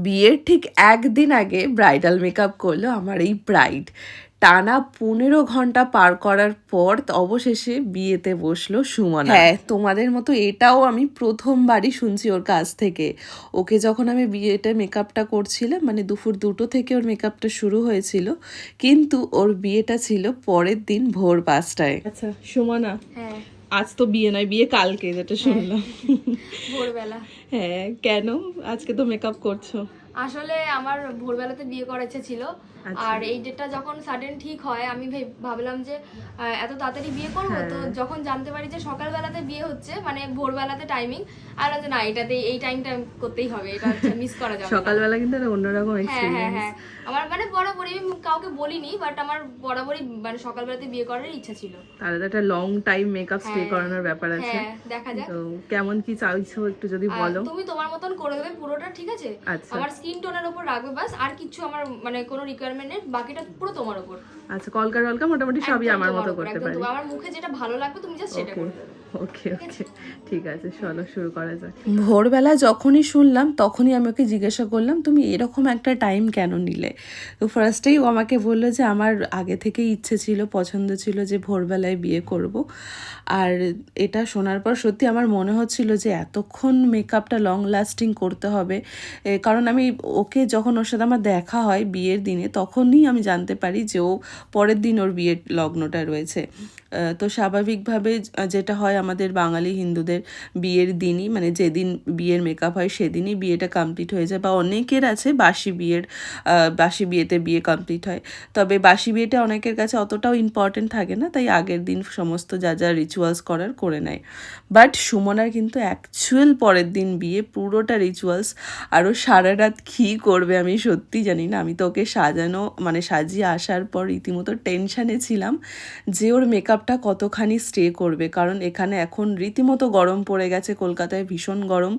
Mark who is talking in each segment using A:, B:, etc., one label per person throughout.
A: বিয়ের ঠিক একদিন আগে ব্রাইডাল মেকআপ করলো আমার এই ব্রাইড। টানা 15 ঘন্টা পার করার পর অবশেষে বিয়েতে বসলো সুমনা। হ্যাঁ, তোমাদের মতো এটাও আমি প্রথমবারই শুনছি ওর কাছ থেকে। ওকে যখন আমি বিয়েতে মেকআপটা করছিলাম, মানে দুপুর 2টো থেকে ওর মেকআপটা শুরু হয়েছিল, কিন্তু ওর বিয়েটা ছিল পরের দিন ভোর 5টায়। আচ্ছা সুমনা,
B: হ্যাঁ
A: আজ তো বিয়ে নয়, বিয়ে কালকে যেটা শুনলাম।
B: ভোরবেলা।
A: হ্যাঁ, কেন আজকে তো মেকআপ করছো?
B: আসলে আমার ভোরবেলাতে বিয়ে করার ইচ্ছে ছিল। আর এই ডেটটা যখন সাডেন ঠিক হয় আমি ভাবলাম যে এত তাড়াতাড়ি বিয়ে করব, তো যখন জানতে পারি যে সকালবেলাতে বিয়ে হচ্ছে মানে ভোরবেলাতে টাইমিং, আর যে না এটাতে এই টাইমটা করতেই হবে, এটা মিস করা যাবে না।
A: সকালবেলা কিন্তু একটা অন্যরকম
B: হ্যাঁ হ্যাঁ
A: এক্সপেরিয়েন্স।
B: হ্যাঁ, আমার মানে বরাবরই আমি কাউকে বলিনি, বাট আমার বরাবরই মানে সকালবেলাতে বিয়ে করার ইচ্ছা ছিল।
A: তাহলে তো একটা লং টাইম মেকআপ স্টে করানোর ব্যাপার আছে।
B: হ্যাঁ দেখা যাক।
A: তো কেমন কি চাইছো একটু যদি বলো।
B: তুমি তোমার মতন করে দেবে পুরোটা, ঠিক আছে?
A: আচ্ছা
B: আমার স্কিন টোনের উপর রাখবে বাস, আর কিছু আমার মানে কোনো রিকোয়ারমেন্ট নেই, বাকিটা পুরো তোমার উপর।
A: আচ্ছা, কলকা টলকা মোটামুটি সবই
B: একদম
A: আমার
B: তোমার
A: মতো
B: উপর,
A: করতে
B: একদম
A: পারি।
B: আমার মুখে যেটা ভালো লাগবে তুমি জাস্ট সেটা
A: ওকে
B: করে দেবে।
A: ওকে ওকে, ঠিক আছে, চলো শুরু করা যাক। ভোরবেলা যখনই শুনলাম তখনই আমি ওকে জিজ্ঞাসা করলাম তুমি এরকম একটা টাইম কেন নিলে। তো ফার্স্টেই ও আমাকে বললো যে আমার আগে থেকেই ইচ্ছে ছিল, পছন্দ ছিল যে ভোরবেলায় বিয়ে করব। আর এটা শোনার পর সত্যি আমার মনে হচ্ছিল যে এতক্ষণ মেকআপটা লং লাস্টিং করতে হবে। কারণ আমি ওকে যখন ওর সাথে আমার দেখা হয় বিয়ের দিনে, তখনই আমি জানতে পারি যে ও পরের দিন ওর বিয়ের লগ্নটা রয়েছে। তো স্বাভাবিকভাবে যেটা হয় আমাদের বাঙালি হিন্দুদের বিয়ের দিনই, মানে যেদিন বিয়ের মেকআপ হয় সেদিনই বিয়েটা কমপ্লিট হয়ে যায়, বা অনেকের আছে বাসি বিয়েতে বিয়ে কমপ্লিট হয়। তবে বাসি বিয়েটা অনেকের কাছে অতটাও ইম্পর্টেন্ট থাকে না, তাই আগের দিন সমস্ত যা যা রিচুয়ালস করার করে নেয়। বাট সুমনার কিন্তু অ্যাকচুয়াল পরের দিন বিয়ে, পুরোটা রিচুয়ালস। আরও সারা রাত কী করবে আমি সত্যি জানি না। আমি তো ওকে সাজিয়ে আসার পর রীতিমতো টেনশানে ছিলাম যে ওর মেকআপটা কতখানি স্টে করবে, কারণ এখানে এখন রীতিমতো গরম পড়ে গেছে, কলকাতায় ভীষণ গরম,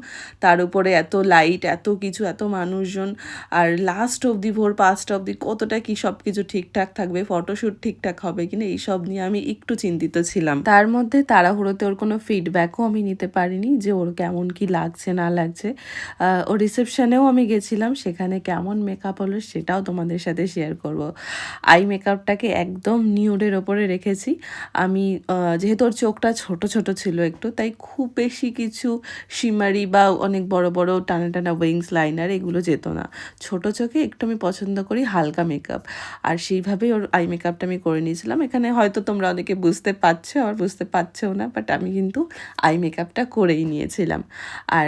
A: তার উপরে এত লাইট, এত কিছু, এত মানুষজন, আর লাস্ট অবধি ভোর 5টা অবধি কতটা কি সব কিছু ঠিকঠাক থাকবে, ফটোশ্যুট ঠিকঠাক হবে কিনা, এইসব নিয়ে আমি একটু চিন্তিত ছিলাম। তার মধ্যে তাড়াহুড়োতে ওর কোনো ফিডব্যাকও আমি নিতে পারিনি যে ওর কেমন কি লাগছে না লাগছে। ওর রিসেপশনেও আমি গেছিলাম, সেখানে কেমন মেকআপ হলো সেটাও তোমাদের সাথে শেয়ার করব। আই মেকআপটাকে একদম নিউডের ওপরে রেখেছি আমি, যেহেতু ওর চোখটা ছোট ছোট ছিল একটু, তাই খুব বেশি কিছু শিমারি বা অনেক বড় বড় টানা টানা উইংস লাইনার এগুলো যেত না। ছোট চোখে একটু আমি পছন্দ করি হালকা মেকআপ, আর সেইভাবেই ওর আই মেকআপটা আমি করে নিয়েছিলাম। এখানে হয়তো তোমরা অনেকে বুঝতে পারছো, আর বুঝতে পারছেও না, বাট আমি কিন্তু আই মেকআপটা করেই নিয়েছিলাম। আর